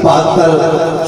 72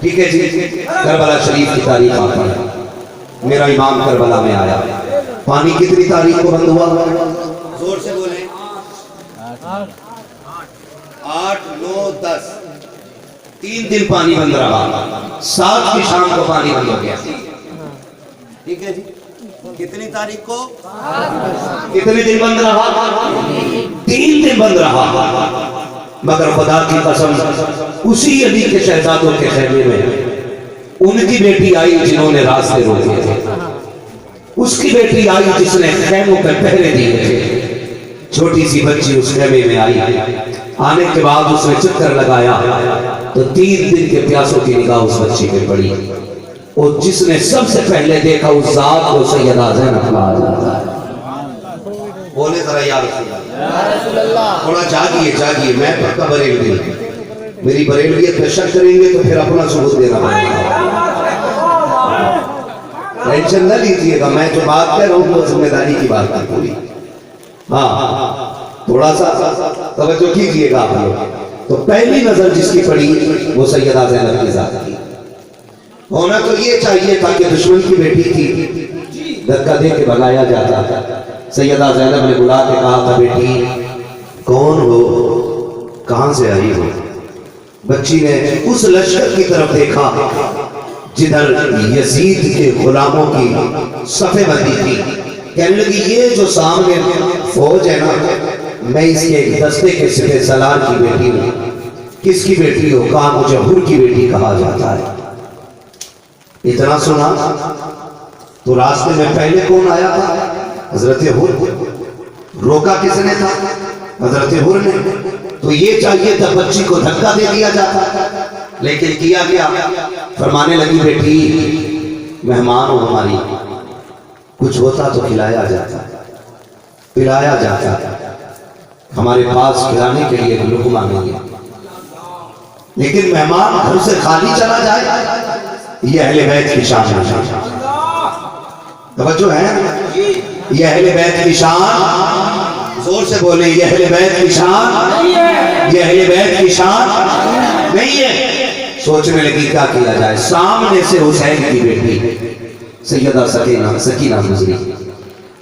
ٹھیک ہے جی، کربلا شریف کی تاریخ آتی ہے. میرا امام کربلا میں آیا. پانی کتنی تاریخ کو بند ہوا؟ زور سے بولیں. 8 9 10 3 دن پانی بند رہا. 7 کی شام کو پانی بند ہو گیا. ٹھیک ہے جی. کتنی تاریخ کو کتنے دن بند رہا؟ 3 دن بند رہا. مگر خدا کی قسم اسی علی کے شہزادوں کے خیمے میں ان کی بیٹی آئی جنہوں نے راستے روکے تھے. اس کی بیٹی آئی جس نے خیموں پہ پہرے دیے تھے. چھوٹی سی بچی اس خیمے میں آئی. آنے کے بعد اس نے چکر لگایا تو 3 دن کے پیاسوں کی نگاہ اس بچی پہ پڑی. اور جس نے سب سے پہلے دیکھا اس ذات کو سیدہ زینب کہا جاتا ہے. بولے ذرا یا رسول اللہ. تھوڑا جاگیے جاگیے. میں پکا بریلوی ہوں. میری بریلویت پہ شک کریں گے تو پھر اپنا ثبوت دینا پڑے گا. ٹینشن نہ لیجیے گا. میں جو بات کہہ رہا ہوں وہ ذمہ داری کی بات ہے پوری. ہاں تھوڑا سا توجہ کیجیے گا آپ لوگ. تو پہلی نظر جس کی پڑی وہ سیدہ زینب کی ذات کی. ہونا تو یہ چاہیے تھا کہ دشمن کی بیٹی تھی, دھکا دے کے بھگایا جاتا تھا. سیدہ زینب نے بلا کے کہا تھا بیٹی کون ہو, کہاں سے آئی ہو؟ بچی نے اس لشکر کی طرف دیکھا جدھر یزید کے غلاموں کی صفیں بندی تھی. کہنے لگی یہ جو سامنے فوج ہے نا, میں اس کے ایک دستے کے سپہ سالار کی بیٹی ہوں. کس کی بیٹی ہو؟ کہا مجھے حر کی بیٹی کہا جاتا ہے. اتنا سنا تو راستے میں پہلے کون آیا تھا؟ حضرت حر. روکا کس نے تھا؟ حضرت حر نے. تو یہ چاہیے تھا بچی کو دھکا دے دیا جاتا, لیکن کیا گیا. فرمانے لگی بیٹی مہمان ہو ہماری, کچھ ہوتا تو کھلایا جاتا پلایا جاتا. ہمارے پاس کھلانے کے لیے لقمہ نہیں ہے, لیکن مہمان گھر سے خالی چلا جائے یہ اہل بیت کی شان ہے. توجہ ہے, یہ اہل بیت کی شان. زور سے بولیں, یہ اہل بیت کی شان, یہ اہل بیت کی شان نہیں ہے. سوچنے لگی کیا کیا جائے. سامنے سے حسین کی بیٹی سیدہ سکینہ گزری.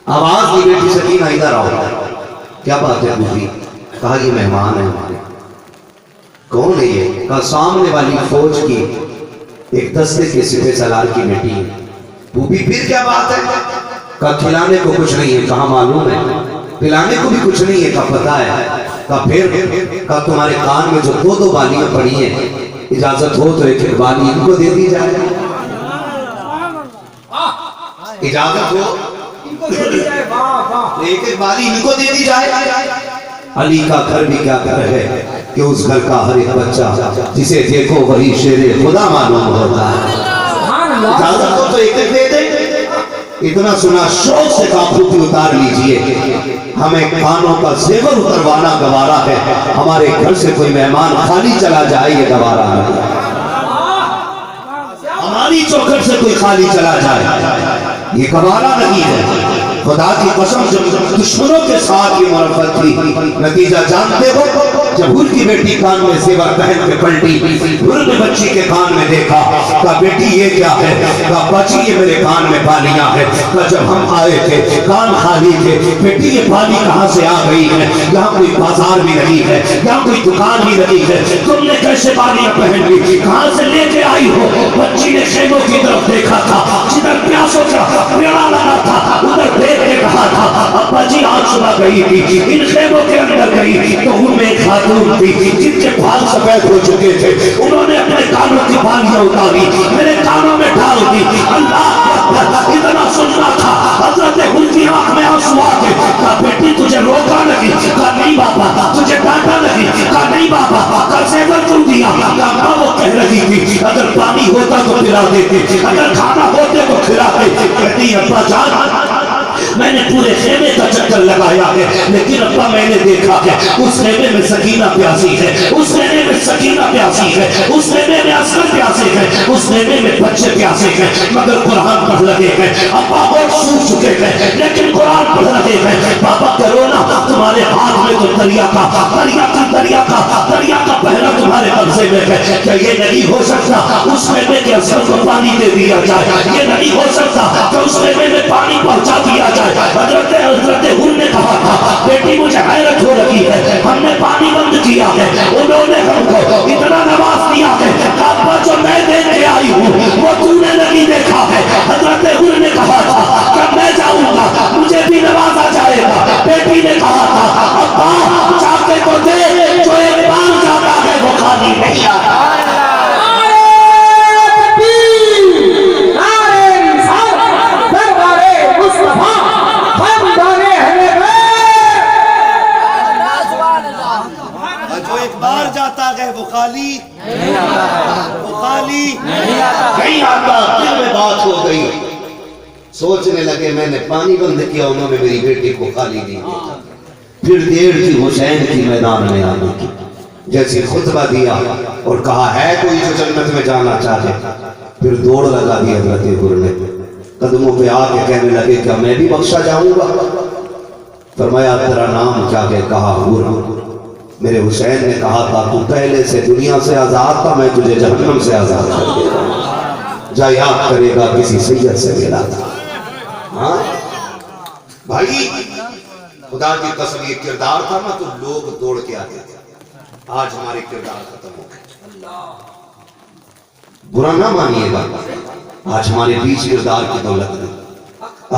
آواز دی بیٹی سکینہ ادھر آؤ. کیا بات ہے پوچھی؟ کہا یہ مہمان ہے ہمارے. کون ہے یہ؟ کہا سامنے والی فوج کی ایک دستے کے سپہ سالار کی بیٹی ہے. بوبی پھر کیا بات ہے؟ کہا کھلانے کو کچھ نہیں ہے. کہا معلوم ہے. پلانے کو بھی کچھ نہیں ہے. کہا پتہ ہے. کہا پھر؟ کہا تمہارے کان میں جو 2 بالیاں پڑی ہیں, اجازت ہو تو ایک بالی ان کو دے دی جائے. اجازت ہو ایک بالی ان کو دے دی جائے. علی کا گھر بھی کیا گھر ہے کہ اس گھر کا ہر ایک بچہ جسے دیکھو وہی شیر خدا معلوم ہوتا ہے. اجازت ہو تو ایک دے دے. اتنا سنا شوق سے کاپوتی اتار لیجئے. ہمیں کانوں کا زیور اتروانا گوارا ہے. ہمارے گھر سے کوئی مہمان خالی چلا جائے یہ گوارا نہیں. ہماری چوکھٹ سے کوئی خالی چلا جائے یہ گوارا نہیں ہے. خدا کی قسم جب دشمنوں کے ساتھ یہ معرفت تھی, نتیجہ جانتے ہو؟ جب حر کی بیٹی کان میں زیور پہن کے پلٹی, حر نے بچی کے کان میں دیکھا. کہا بیٹی یہ کیا ہے؟ کہا بچی یہ میرے کان میں بالیاں ہے. کہا جب ہم آئے تھے کان خالی تھے. بیٹی یہ بالی کہاں سے آ گئی ہے؟ یہاں کوئی بازار بھی نہیں ہے, یہاں کوئی دکان بھی نہیں ہے. تم نے کیسے بالیاں پہن لی؟ کہاں سے لے کے آئی ہو؟ بچی نے خیموں کی طرف دیکھا تھا جدھر پیاسوں کا پیڑا لگا تھا, ادھر دیکھ کے کہا تھا ابا جی آج صبح گئی تھی ان خیموں کے اندر گئی تو ان میں ایک خاتون تھی جن کے بال سفید ہو چکے تھے. انہوں نے اپنے کانوں کی بالیاں اتاری میرے کانوں میں ڈال دی. اللہ اتنا سننا تھا. حضرت حر کی آنکھ میں آنسو آ گئے. کہا بیٹی تجھے روکا نہیں؟ کہا نہیں بابا. تجھے ڈانٹا نہیں؟ کہا نہیں بابا. کہا زیور کیوں دیا؟ کہا ماں وہ کہہ رہی تھی اگر پانی ہوتا تو پلا دیتے, اگر کھانا ہوتے تو کھلاتے. کہتی ابا جان میں نے پورے خیمے کا چکر لگایا ہے، لیکن ابا میں نے دیکھا ہے اس خیمے میں سکینہ پیاسی ہے، اس خیمے میں سکینہ پیاسی ہے، اس خیمے میں عسکر پیاسے ہیں، اس خیمے میں بچے پیاسے ہیں، مگر قرآن پڑھ رہے ہیں۔ ابا اور سو چکے ہیں لیکن قرآن پڑھ رہے ہیں۔ بابا کرو نا، تمہارے ہاتھ میں تو دریا کا پہرا تمہارے قبضے میں ہے، کیا یہ نہیں ہو سکتا اس خیمے کے عسکر کو پانی دے دیا جائے؟ یہ نہیں ہو سکتا کہ اس خیمے میں پانی پہنچا دیا جائے؟ حضرت ہر نے کہا تھا بیٹی مجھے حیرت ہو رہی ہے، ہم نے پانی بند کیا ہے، انہوں نے ہم کو اتنا نواز دیا ہے، ابا جو میں دے کے آئی ہوں وہ تو نے نہیں دیکھا ہے۔ حضرت ہر نے کہا تھا کہ میں جاؤں گا مجھے بھی نوازا جائے گا، بیٹی نے کہا تھا ابا چاہتے کو دے، جو ایک بار جاتا ہے وہ خالی نہیں آتا۔ وہ خالی نہیں آتا۔ دل میں بات ہو گئی، سوچنے لگے میں نے پانی بند کیا، انہوں نے میری بیٹی کو خالی نہیں دیکھا۔ پھر دیر کی حسین کی میدان میں آنے کی، جیسے خطبہ دیا اور کہا ہے کوئی جو جنت میں جانا چاہے، پھر دوڑ لگا دی حضرت ہر نے، قدموں پہ آ کے کہنے لگے کہ میں بھی بخشا جاؤں گا؟ فرمایا تیرا نام کیا ہے؟ کہا ہر۔ میرے حسین نے کہا تھا تو پہلے سے دنیا سے آزاد تھا، میں تجھے جہنم سے آزاد کر دے گا، جا یاد کرے گا کسی سید سے ملا تھا۔ ہاں بھائی خدا کی قسم یہ کردار تھا نا تو لوگ دوڑ کے آتے تھے، آج ہمارے کردار ختم ہو گئے۔ برا نہ مانیے گا، آج ہمارے بیچ کردار کی دولت نہیں،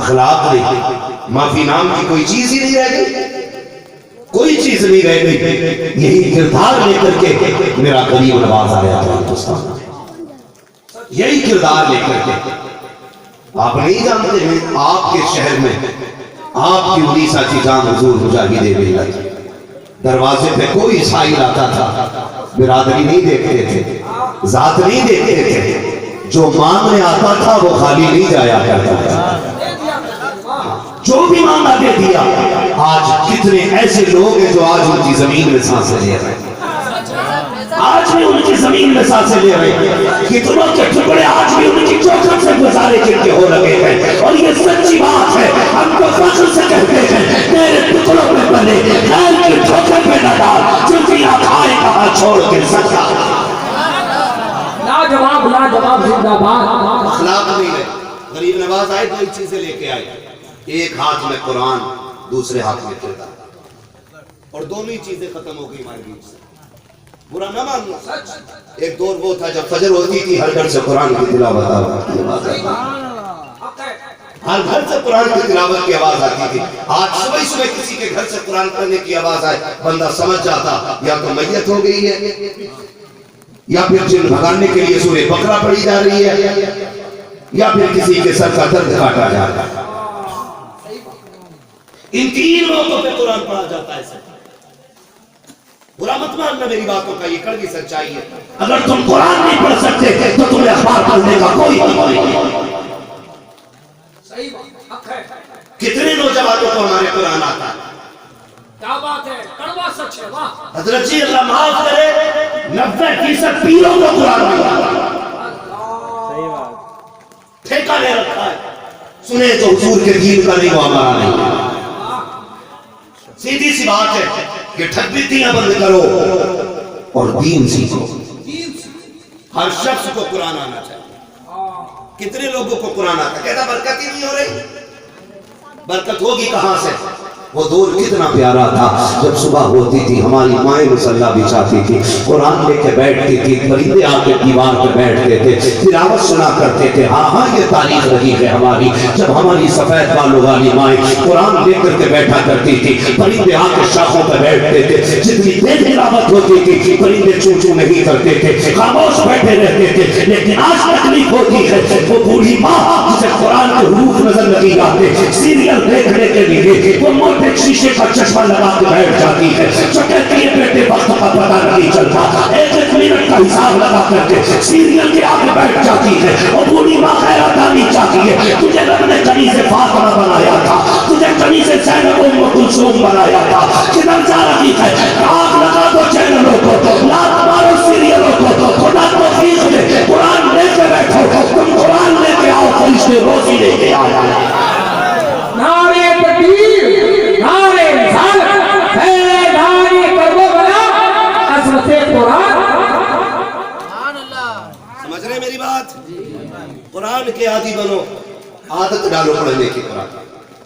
اخلاق نہیں، معافی نام کی کوئی چیز ہی نہیں رہ گئی، کوئی چیز نہیں رہ گئی۔ یہی کردار لے کر کے میرا غریب نواز آیا تھا ہندوستان میں، یہی کردار لے کر کے۔ آپ نہیں جانتے ہیں آپ کے شہر میں آپ کی اڑیسہ کی جان حضور مجاہد ملت، دروازے پہ کوئی عیسائی آتا تھا، برادری نہیں دیکھتے تھے، ذات نہیں دیکھتے تھے، جو مانگنے آتا تھا وہ خالی نہیں جایا کرتا تھا، جو بھی مانگا دے دیا۔ آج کتنے ایسے لوگ ہیں جو آج ان کی زمین میں سانسیں لے رہے ہیں، آج بھی ان کی زمین میں سانسیں لے رہے ہیں، کتنوں کے ٹکڑے آج بھی ان کی چوکھٹ سے گزارے جن کے ہو لگے ہیں، اور یہ سچی بات ہے، ہم کو فخر سے کہتے ہیں میرے ٹکڑوں میں بنے خیر کے ٹھوکر پہ نہ ڈال، چونکہ آقائے کہاں چھوڑ کے سکتا۔ لاجواب زندہ باد۔ اخلاق نہیں ہے۔ غریب نواز آئے دو چیزیں لے کے آئے، ایک ہاتھ میں قرآن، دوسرے ہاتھ میں کردار، اور دونوں ہی چیزیں ختم ہو گئی ہمارے بیچ سے۔ برا نہ ماننا، ایک دور وہ تھا جب فجر ہوتی تھی ہر گھر سے قرآن کی تلاوت آتی، ہر گھر سے قرآن کی تلاوت کی آواز آتی تھی۔ آج صبح صبح کسی کے گھر سے قرآن پڑھنے کی آواز آئے، بندہ سمجھ جاتا یا تو میت ہو گئی ہے، یا پھر جن بھگانے کے لیے سورہ بقرہ پڑھی جا رہی ہے، یا پھر کسی کے سر کا درد کاٹا جا رہا ہے۔ ان تین موقعوں پہ قرآن پڑھا جاتا ہے۔ برا مت ماننا میری باتوں کا، یہ کڑوی سچائی ہے۔ اگر تم قرآن نہیں پڑھ سکتے تو تمہیں اخبار پڑھنے کا کوئی حق نہیں۔ کتنے نوجوانوں کو ہمارے قرآن آتا ہے؟ کیا بات ہے، کڑوا سچ ہے، واہ حضرت جی اللہ معاف کرے، 90% پیروں کو قرآن نہیں آتا، ٹھیکہ لے رکھا ہے، سنے تو حضور کے دین کا نہیں، وہ ہمارا نہیں۔ سیدھی سی بات ہے کہ ٹھگبتیاں بند کرو اور دین سیکھو۔ ہر شخص کو قرآن آنا چاہیے۔ کتنے لوگوں کو قرآن آتا ہے؟ کہتا برکت ہی نہیں ہو رہی، برکت ہوگی کہاں سے؟ وہ دور کتنا پیارا تھا جب صبح ہوتی تھی ہماری مائیں مصلی بچھاتی تھی، قرآن لے کے بیٹھتی تھی، پرندے آ کے دیوار پہ بیٹھتے تھے، تلاوت سنا کرتے تھے۔ ہاں ہاں یہ تاریخ رہی ہے ہماری، جب ہماری سفید بالوں والی مائیں قرآن لے کر کے بیٹھا کرتی تھی، پرندے آ کے شاخوں پہ بیٹھتے تھے، جتنی دیر تلاوت ہوتی تھی پرندے چوں چوں نہیں کرتے تھے، خاموش بیٹھے رہتے تھے۔ لیکن آج تکلیف ہوتی ہے، وہ بوڑھی ماں جسے قرآن کے حروف نظر نہیں آتے، سیریل دیکھنے کے لیے وہ ایک شیشے کا چشمہ لگا کے بیٹھ جاتی ہے، جو کہتی ہے بیٹے وقت کا پتہ نہیں چلتا، ایک ایک منٹ کا حساب لگا کر کے سیریل کے آگے بیٹھ جاتی ہے۔ اور بوڑھی ماں خیرات آنی چاہتی ہے، تجھے رب نے کنیز فاطمہ بنایا تھا، کی روزی لے کے آیا ہے۔ نعرے تکبیر، نعرے رسالت، فیضان کربلا، عظمت قرآن۔ سمجھ رہے میری بات؟ قرآن کے عادی بنو، عادت ڈالو پڑھنے کی قرآن۔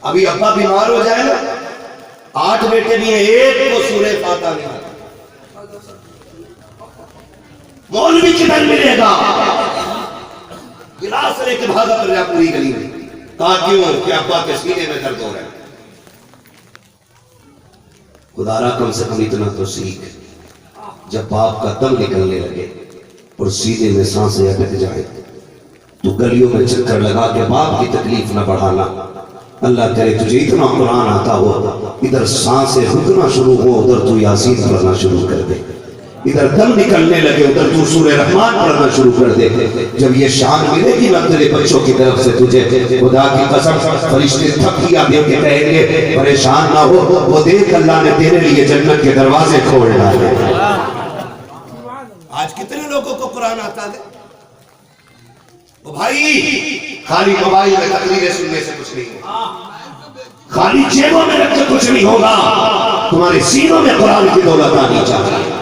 ابھی ابا بیمار ہو جائے نا، 8 بیٹے بھی ہیں، ایک کو سورہ فاتحہ نہیں آتا، مولوی کدھر ملے گا؟ گلاس لے کے بھاگا کر رہا پوری گلی میں، کہا کیوں؟ کہ ابا کے سینے میں درد ہو رہا ہے۔ خدا را کم سے کم اتنا تو سیکھ، جب باپ کا دم نکلنے لگے اور سینے میں سانسیں اٹک جائیں تو گلیوں میں چکر لگا کے باپ کی تکلیف نہ بڑھانا۔ اللہ کرے تجھے اتنا قرآن آتا ہو، ادھر سانسیں رکنا شروع ہو ادھر تو یاسین پڑھنا شروع کر دے، ادھر دم نکلنے لگے ادھر تو سورہ رحمان پڑھنا شروع کر دے۔ جب یہ شان ملے گی نا تیرے بچوں کی طرف سے تجھے، خدا کی قسم فرشتے تھپکیاں دے کے کہیں گے پریشان نہ ہو، وہ دیکھ اللہ نے تیرے لیے جنت کے دروازے کھول ڈالے۔ آج کتنے لوگوں کو قرآن آتا ہے؟ وہ بھائی خالی موبائل میں تقریریں سننے سے کچھ نہیں ہوگا، خالی جیبوں میں رکھ کے کچھ نہیں ہوگا، تمہارے سینوں میں قرآن کی دولت آنی چاہیے،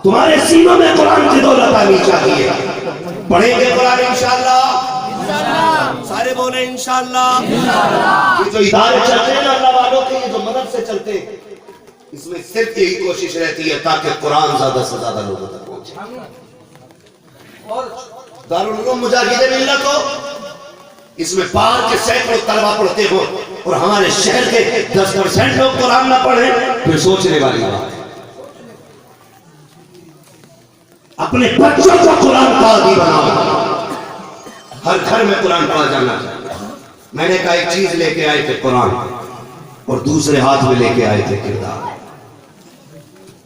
تمہارے سینوں میں قرآن کی دولت آنی چاہیے۔ پڑھیں گے قرآن انشاءاللہ، سارے بولیں انشاءاللہ۔ یہ جو ادارے چلتے ہیں اللہ والوں کے، یہ جو مدد سے چلتے ہیں، اس میں صرف یہی کوشش رہتی ہے تاکہ قرآن زیادہ سے زیادہ لوگوں تک پہنچے۔ دارالعلوم مجاہد ملت ہو، اس میں پار کے سینکڑوں طلبہ پڑھتے ہو اور ہمارے شہر کے 10% لوگ قرآن نہ پڑھیں، پھر سوچنے والی بات ہے۔ اپنے بچوں کو قرآن کا عادی بناؤ، ہر گھر میں قرآن پڑھا جانا چاہیے۔ میں نے کہا ایک چیز لے کے آئے تھے قرآن، اور دوسرے ہاتھ میں لے کے آئے تھے کردار۔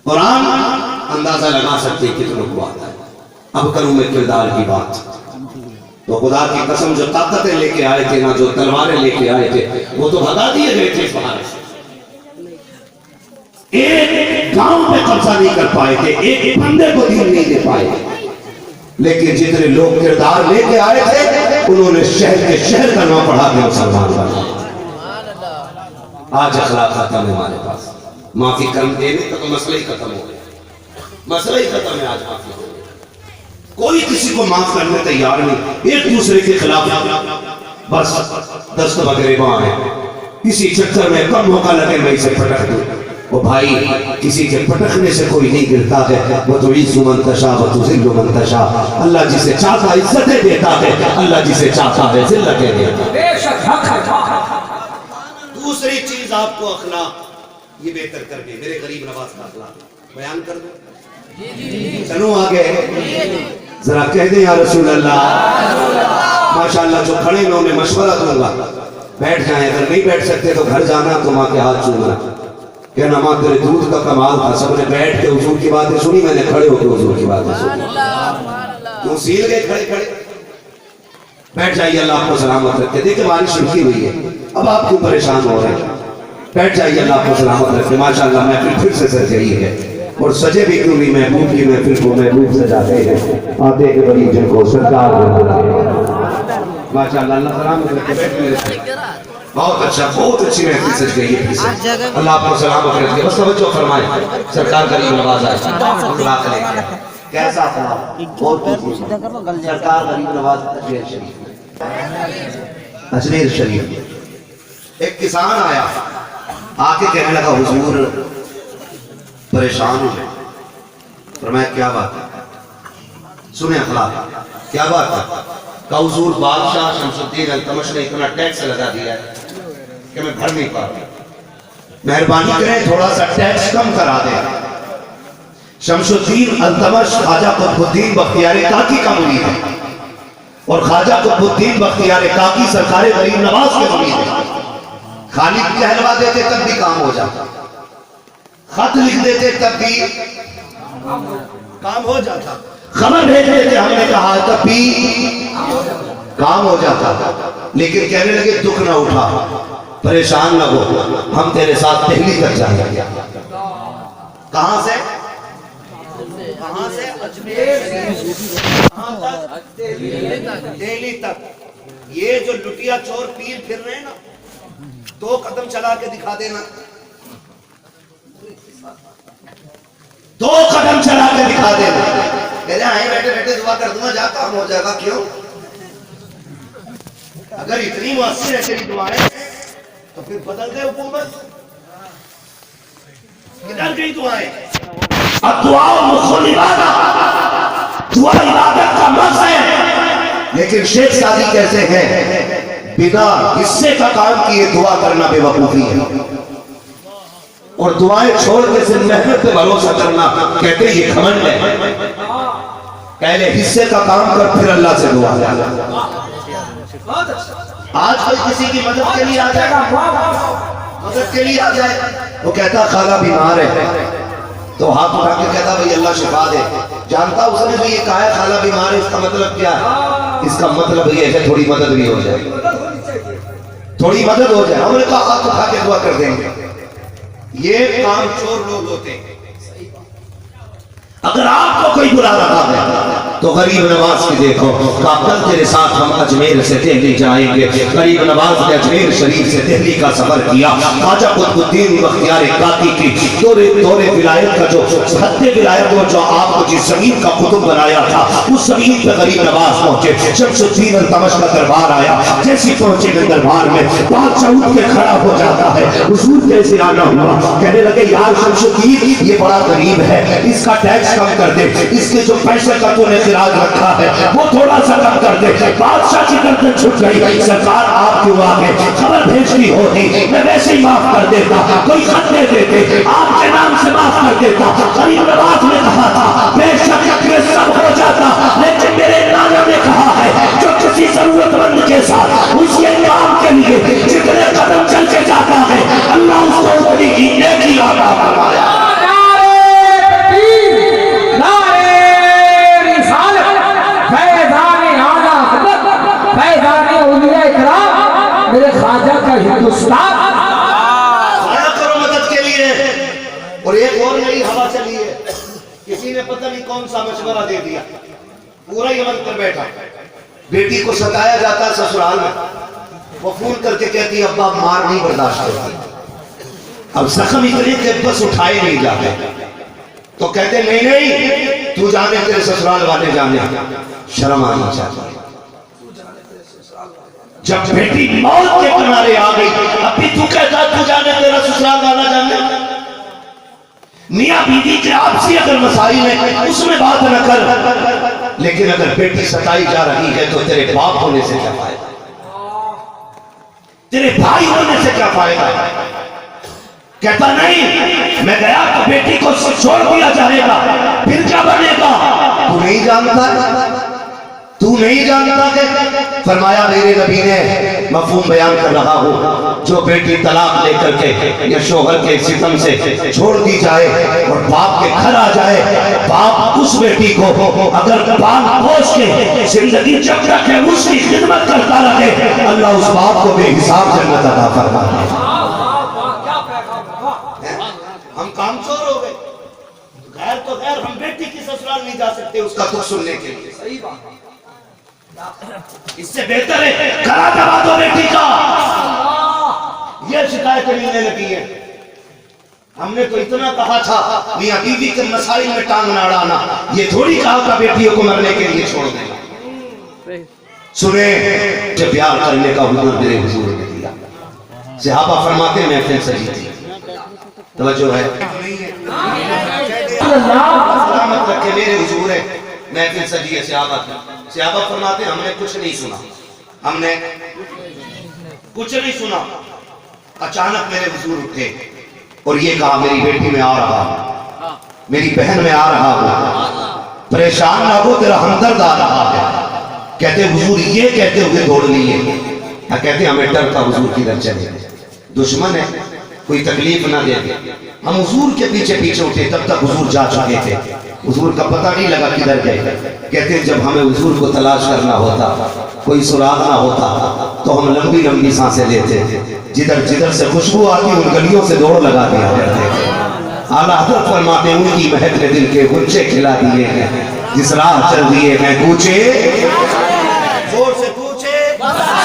قرآن اندازہ لگا سکتے کتنوں کو آتا ہے، اب کروں میں کردار کی بات۔ تو خدا کی قسم جو طاقتیں لے کے آئے تھے نا، جو تلواریں لے کے آئے تھے، وہ تو بھگا دیے گئے تھے باہر سے۔ ایک گاؤں پہ قبضہ نہیں کر پائے تھے، ایک بندے کو دین نہیں دے پائے تھے، لیکن جتنے لوگ کردار لے کے آئے تھے انہوں نے شہر کے شہر کا نام پڑھا کے مسلمان بنا۔ آج اخلاق ختم ہے ہمارے پاس، معافی کرم دینے کا تو مسئلہ ہی ختم ہو گیا، مسئلہ ہی ختم ہے آج معافی کرنے۔ کوئی کسی کو معاف کرنے تیار نہیں، ایک دوسرے کے خلاف بس دست بگریباں ہیں، کسی چکر میں کم موقع لگے میں اسے پٹک دوں۔ وہ بھائی کسی کے پٹکنے سے کوئی نہیں گرتا ہے، وَتُعِزُّ مَن تَشَاءُ وَتُذِلُّ مَن تَشَاءُ۔ اللہ جسے چاہتا ہے عزتیں دیتا ہے، اللہ جسے چاہتا ہے ذلتیں دیتا ہے۔ بے شک حق ہے۔ دوسری چیز آپ کو اخلاق یہ بہتر کر کے، میرے غریب نواز کا اخلاق بیان کر دوں، چلو آگے ذرا کہہ دیں یا رسول اللہ۔ ماشاءاللہ جو کھڑے میں انہیں مشورہ دوں گا، بیٹھ جائیں، اگر نہیں بیٹھ سکتے تو گھر جانا تو ماں کے ہاتھ چومنا، کہنا ماں تیرے دودھ کا کمال تھا۔ سب نے بیٹھ کے حضور کی باتیں سنی، میں نے کھڑے ہو کے حضور کی باتیں سنی، کیوں سیل گئے کھڑے کھڑے؟ بیٹھ جائیے، اللہ آپ کو سلامت رکھے۔ دیکھیں بارش رکی ہوئی ہے، اب آپ کیوں پریشان ہو رہے ہیں؟ بیٹھ جائیے، اللہ آپ کو سلامت رکھے۔ ماشاءاللہ محفل پھر سے سج گئی ہے، اور سجے بھی کیوں نہیں، محبوب کی محفل کو محبوب سجاتے ہیں، آتے کے بڑی جن کو سرکار بنا رہے ہیں۔ ماشاءاللہ اللہ سلامت رکھے، بیٹھ میرے بہت اچھا، بہت اچھی محفل سج گئی ہے پھر سے۔ اللہ آپ کو سلامت رکھے، بس توجہ فرمائیں، سرکار غریب نواز آئے، اخلاق لے کے کیسا اخلاق؟ سرکار غریب نواز اجمیر شریف، اجمیر شریف ایک کسان آیا، آ کے کہنے لگا حضور پریشان ہوں میں۔ فرمایا کیا بات ہے؟ سنیں اخلاق، کیا بات ہے؟ کہ حضور بادشاہ شمس الدین التمش نے اتنا ٹیکس لگا دیا ہے کہ میں بھر نہیں پا رہا، مہربانی کریں تھوڑا سا ٹیکس کم کرا دیں۔ شمس الدین التمش خواجہ قطب الدین بختیار کاکی کا مرید ہے، اور خواجہ قطب الدین بختیار کاکی سرکار غریب نواز کے مرید ہے۔ خالی کہلوا دیتے تب بھی کام ہو جاتا، خط لکھ دیتے تب بھی کام ہو جاتا، خبر بھیج دیتے ہم نے کہا تب بھی کام ہو جاتا، لیکن کہنے لگے دکھ نہ اٹھا، پریشان نہ ہو، ہم تیرے ساتھ دہلی تک جائیں گے۔ کہاں سے؟ کہاں سے؟ اجمیر سے کہاں تک؟ دہلی تک۔ یہ جو لٹیا چور پیر پھر رہے ہیں نا، 2 قدم چلا کے دکھا دینا، 2 قدم چلا کے دکھا دینا، کہہ رہے ہیں بیٹھے بیٹھے دعا کر دوں جا کام ہو جائے گا. کیوں؟ اگر اتنی مؤثر ہے تیری دعائیں تو پھر بدل دے حکومت. کدھر گئی دعائیں؟ اب دعا مخل عبادت، دعا عبادت کا مقصد ہے. لیکن شیخ سعدی کیسے ہیں بنا حصے کا کام کیے دعا کرنا بے وقوفی ہے، اور دعائیں چھوڑ کے صرف محنت پہ بھروسہ کرنا کہتے یہ گھمنڈ ہے. پہلے حصے کا کام کر پھر اللہ سے دعا کر. آج کوئی کسی کی مدد کے لیے آ جائے، مدد کے لیے آ جائے، وہ کہتا خالہ بیمار ہے تو ہاتھ اٹھا کے کہتا بھئی اللہ شفا دے. جانتا اس نے بھی یہ کہا ہے خالہ بیمار ہے، اس کا مطلب کیا ہے؟ اس کا مطلب یہ ہے کہ تھوڑی مدد بھی ہو جائے، تھوڑی مدد ہو جائے. ہم نے کہا ہاتھ اٹھا کے دعا کر دیں گے. یہ کام چور لوگ ہوتے ہیں. اگر آپ کو کوئی بلا رہا ہے تو غریب نواز کی دیکھو، کہا کل تیرے ساتھ ہم اجمیر سے دہلی جائیں گے. غریب نواز نے اجمیر شریف سے دہلی کا سفر کیا. خواجہ قطب الدین بختیار کاکی کی دورے ولایت کا جو حد ولایت وہ جو آپ کو جس زمین کا قطب بنایا تھا اس زمین پہ غریب نواز پہنچے. شمس الدین التمش کا دربار آیا. جیسی پہنچے گئے دربار میں بادشاہ اٹھ کے کھڑا ہو جاتا ہے. حضور کیسے آنا ہوا؟ کہنے لگے یار شمس الدین یہ بڑا غریب ہے، اس کا ٹیکس کم کر دے، اس کے جو پیسے کا تو نے خراج رکھا ہے وہ تھوڑا سا کم کر دے. بادشاہ کی گردن چھٹ گئی. سرکار آپ کیوں آگے؟ خبر بھیجنی ہوتی میں ویسے ہی معاف کر دیتا، کوئی خط دے دیتے آپ کے نام سے معاف کر دیتا. غریب نواز نے کہا تھا بے شک یہ سب ہو جاتا، لیکن میرے نانا نے کہا ہے جو کسی ضرورت مند کے ساتھ اس کے کام کے لیے جتنے قدم چل کے جاتا ہے اللہ اس کو اتنی ہی نیکی عطا فرمایا. میرے خواجہ کا ہندوستان آیا کرو مدد کے لیے. اور ایک اور نئی ہوا چلی ہے، کسی نے پتہ نہیں کون سا مشورہ دے دیا، پورا یمن پر بیٹھا. بیٹی کو ستایا جاتا سسرال میں، وہ فون کر کے کہتی ابا مار نہیں برداشت کرتی. اب زخم اتنے کہ بس اٹھائے نہیں جاتے تو کہتے نہیں تو جانے تیرے سسرال والے جانے. شرم آنی چاہیے. جب بیٹی موت کے کنارے آ گئی ابھی تو کہتا تو جانے تیرا سسرال والا جانے. میاں بیوی کے آپسی اگر مسائل ہیں اس میں بات نہ کر، لیکن اگر بیٹی ستائی جا رہی ہے تو تیرے باپ ہونے سے کیا فائدہ، تیرے بھائی ہونے سے کیا فائدہ. کہتا نہیں میں گیا تو بیٹی کو چھوڑ دیا جائے گا پھر کیا بنے گا. تو نہیں جانتا، تو نہیں جانتا کہ فرمایا میرے نبی نے مفہوم بیان کر رہا ہوں جو بیٹی طلاق لے کر کے یا شوہر کے ستم سے چھوڑ دی جائے اور باپ کے گھر آ جائے، باپ اس بیٹی کو اگر پال پوس کے زندگی جب تک ہے اس کی خدمت کرتا رہے اللہ اس باپ کو بے حساب جنت عطا فرمائے. ہم کام چور ہو گئے. غیر تو غیر ہم بیٹی کی سسرال نہیں جا سکتے اس کا دکھ سننے کے لیے. صحیح بات. اس سے بہتر ہے کرا دبا دو بیٹی کا. یہ شکایتیں ملنے لگی ہیں. ہم نے تو اتنا کہا تھا میاں بیوی کے مسائل میں ٹانگ نہ اڑانا، یہ تھوڑی کہا تھا بیٹیوں کو مرنے کے لیے چھوڑ دینا. سنیں کہ پیار کرنے کا حکم میرے حضور نے دیا. صحابہ فرماتے ہیں محفل سجی تھی. توجہ ہے سلامت رکھے میرے حضور ہے محفل سجی ہے. صحابہ فرماتے ہیں ہم نے کچھ نہیں سنا، ہم نے کچھ نہیں سنا. اچانک میرے حضور اٹھے اور یہ کہا میری بیٹی میں آ رہا ہوں، میری بہن میں آ رہا ہوں، پریشان نہ ہو تیرا ہمدرد آ رہا ہے. کہتے حضور یہ کہتے ہوئے دوڑ لیے. کہتے ہمیں ڈر کا حضور کی در چلے، دشمن ہے کوئی تکلیف نہ دے. ہم حضور کے پیچھے پیچھے اٹھے تب تک حضور جا چکے تھے. حضور کا پتہ نہیں لگا کدھر گئے. کہتے ہیں جب ہمیں حضور کو تلاش کرنا ہوتا، کوئی سراغ نہ ہوتا تو ہم لمبی لمبی سانسیں لیتے، جدھر جدھر سے خوشبو آتی ان گلیوں سے دوڑ لگا دیا کرتے تھے. اعلیٰ حضرت فرماتے ہیں ان کی مہک نے دل کے غنچے کھلا دیے ہیں. جس راہ چل دیے ہیں کوچے زور سے کوچے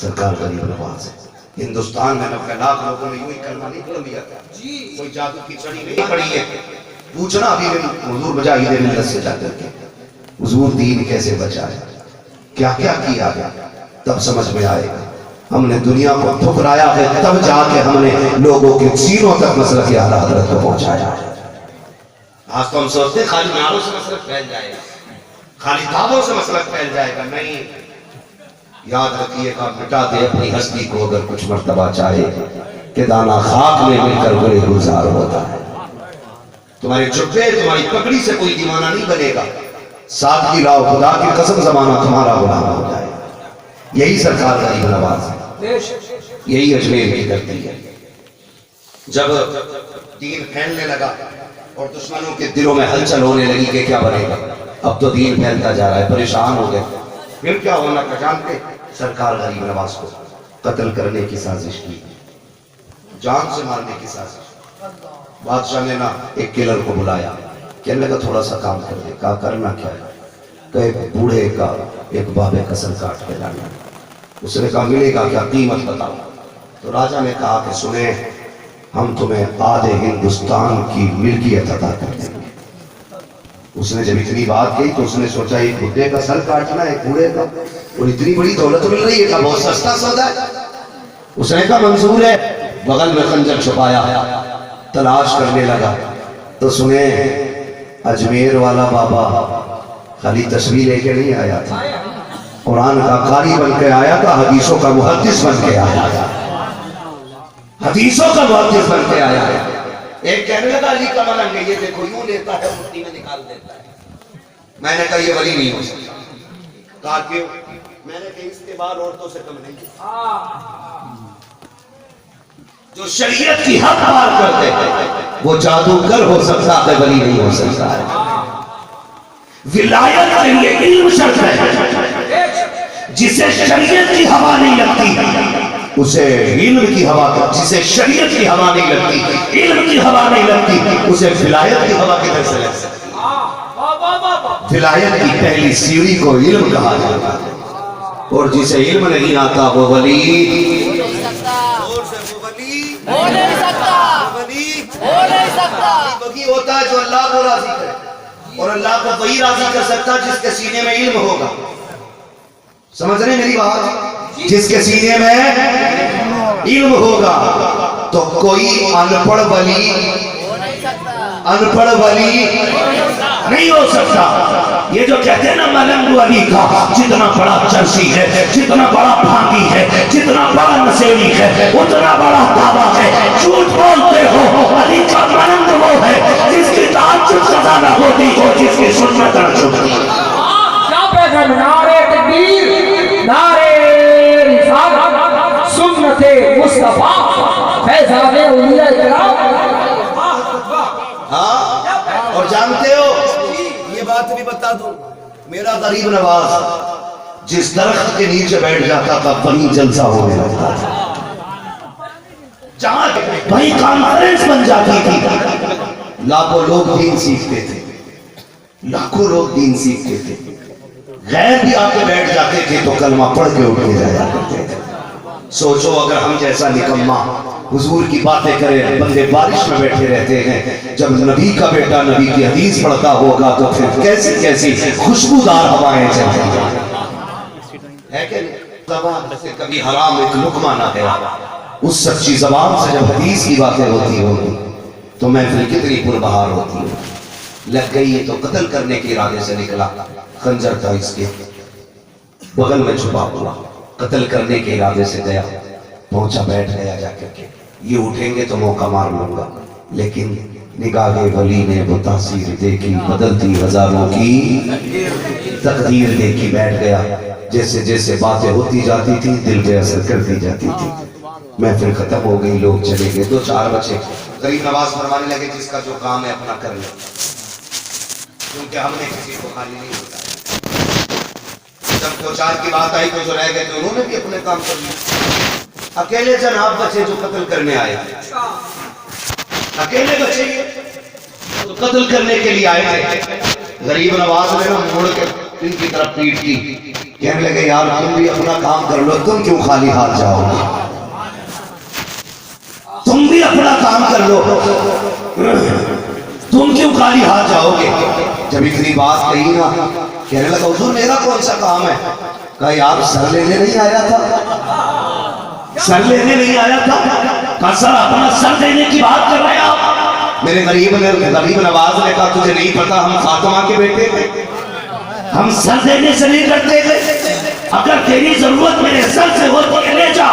سرکار غریب نواز ہے. ہندوستان میں 90 لاکھ لوگوں نے یوں ہی کلمہ نہیں پڑھ لیا تھا. کوئی جادو کی چھڑی نہیں پڑی ہے. پوچھنا ابھی حضور مجاہد ملت سے جا کر کے حضور دین کیسے بچا ہے, کیا کیا کیا گیا, تب سمجھ میں آئے گا. ہم نے دنیا کو ٹھکرایا ہے, تب جا کے ہم نے لوگوں کے سینوں تک مسلک اعلیٰ حضرت کو پہنچایا ہے. آج تو ہم سوچتے ہیں خالی نعروں سے مسلک پھیل جائے گا, خالی دعووں سے مسلک پھیل جائے گا. نہیں, یاد رکھیے گا, مٹا دے اپنی ہستی کو اگر کچھ مرتبہ چاہے کہ دانا خاک میں مل کر گلے گلزار ہوتا ہے. تمہارے جبے تمہاری پگڑی سے کوئی دیوانہ نہیں بنے گا. ساتھ کی لاؤ, خدا کی قسم زمانہ تمہارا غلام ہو جائے. یہی سرکار غریب نواز ہے, یہی اجمیر کی دھرتی ہے. جب دین پھیلنے لگا اور دشمنوں کے دلوں میں ہلچل ہونے لگی کہ کیا بنے گا, اب تو دین پھیلتا جا رہا ہے, پریشان ہو گئے. پھر کیا ہونا کا جانتے, سرکار غریب نواز کو قتل کرنے کی سازش کی, جان سے مارنے کی سازش. بادشاہ نے نا ایک کلر کو بلایا, کہنے لگا تھوڑا سا کام کر دے. کہا کرنا کیا ہے, کہ ایک بوڑھے کا ایک بابے کا سر کاٹ کے لانا. اس نے کہا ملے گا کیا, قیمت بتاؤ. تو راجہ نے کہا کہ سنیں, ہم تمہیں آدھے ہندوستان کی ملکیت عطا کر دیں گے. اس نے جب اتنی بات کہی تو اس نے سوچا ایک بڈھے کا سر کاٹنا ہے, ایک بوڑھے کا, اور اتنی بڑی دولت مل رہی ہے, کہ بہت سستا سودا ہے. اس نے کہا منظور ہے. بغل میں خنجر چھپایا, تلاش کرنے لگا تو سنیں اجمیر والا بابا خالی تصویر لے کے نہیں آیا تھا, قرآن کا قاری بن کے آیا تھا, حدیثوں کا محدث بن کے آیا تھا, حدیثوں کا محدث بن کے آیا ہے. ایک کہنے لگا علی کا ملنگ ہے, یہ دیکھو یوں لیتا ہے مٹی میں نکال دیتا ہے. میں نے کہا یہ ولی نہیں ہو سکتا. کہا کیوں؟ میں نے کہا اس کے بعد عورتوں سے کم نہیں ہے. جو شریعت کی حد پار کرتے ہیں وہ جادوگر ہو سکتا ہے, ولی نہیں ہو سکتا ہے. ولایت کے لیے علم شرط ہے. جسے شریعت کی ہوا نہیں لگتی اسے علم کی ہوا, جسے شریعت کی ہوا نہیں لگتی, علم کی ہوا نہیں لگتی, اسے ولایت کی ہوا کدھر سے لگ سکتی. ولایت کی پہلی سیڑھی کو علم کہا جاتا ہے, اور جسے علم نہیں آتا وہ ولی ہو نہیں سکتا. وہی ہوتا ہے جو اللہ کو راضی کرے, اور اللہ کو وہی راضی کر سکتا ہے جس کے سینے میں علم ہوگا. سمجھ رہے میری بات, جس کے سینے میں علم ہوگا. تو کوئی ان پڑھ ولی نہیں ہو سکتا. یہ جو کہتے ہیں نا ملنگ علی کا جتنا بڑا چرسی ہے, جتنا بڑا بھانگی ہے, جتنا بڑا نشیڑی ہے, اتنا بڑا دعویٰ ہے. جھوٹ بولتے ہو. علی کا ملنگ وہ ہے جس کی تعجب سزا نہ ہوتی ہو, جس کی سنت نہ چھوٹی. نعرے تکبیر, نعرے رسالت, سنت مصطفیٰ, فیضان اولیاء کرام. ہاں, اور جانتے ہو یہ بات بھی بتا دوں, میرا غریب نواز جس درخت کے نیچے بیٹھ جاتا تھا وہیں جلسہ ہونے لگتا تھا, جہاں وہیں کانفرنس بن جاتی تھی. لاکھوں لوگ دین سیکھتے تھے, لاکھوں لوگ دین سیکھتے تھے. غیر بھی آ کے بیٹھ جاتے تھے تو کلمہ پڑھ کے اٹھ کے جایا کرتے تھے. سوچو اگر ہم جیسا نکما حضور کی باتیں کریں, بندے بارش میں بیٹھے رہتے ہیں, جب نبی کا بیٹا نبی کی حدیث پڑھتا ہوگا تو پھر کیسی کیسی خوشبودار ہوائیں چلتی ہے کہ زبان سے کبھی حرام ایک لقمہ نہ گیا. اس سچی زبان سے جب حدیث کی باتیں ہوتی ہوگی تو محفل کتنی پربہار ہوتی ہے. لگ گئی ہے تو قتل کرنے کے ارادے سے نکلا, خنجر تھا اس کے بغل میں چھپا ہوا, قتل کرنے کے ارادے سے گیا, پہنچا بیٹھ گیا جا کر کے. یہ اٹھیں گے تو موقع مار لوں گا, لیکن نگاہ ولی نے وہ تاثیر دیکھی, بدلتی ہزاروں کی تقدیر دیکھی, بیٹھ گیا. جیسے جیسے باتیں ہوتی جاتی تھی دل پہ اثر کرتی جاتی تھی. محفل ختم ہو گئی, لوگ چلے گئے. 2-4 بچے غریب نواز فرمانے لگے جس کا جو کام ہے اپنا کر لے, کیونکہ ہم نے کسی کو خالی نہیں بتایا. جب 2-4 کی بات آئی تو جو رہ گئے تو انہوں نے بھی اپنے کام کر لیے. اکیلے جناب بچے جو قتل کرنے آئے, اکیلے بچے تو قتل کرنے کے لیے آئے تھے. غریب نواز نے نا موڑ کے ان کی طرف پیٹ کی کہنے لگے یار تم بھی اپنا کام کر لو، تم کیوں خالی ہاتھ جاؤ گے؟ تم بھی اپنا کام کر لو، تم کیوں خالی ہاتھ جاؤ گے؟ جب اتنی بات کہی نا، کہنے لگا حضور میرا کون سا کام ہے؟ کہا یار سر لینے نہیں آیا تھا، سر لینے نہیں آیا تھا؟ کہا سر اپنا سر دینے کی بات کر رہے ہیں آپ؟ میرے غریب نواز نے کہا تجھے نہیں پتا ہم فاطمہ کے بیٹے تھے، ہم سر دینے سے نہیں کرتے تھے، اگر تیری ضرورت میرے سر سے ہوتی ہے لے جا۔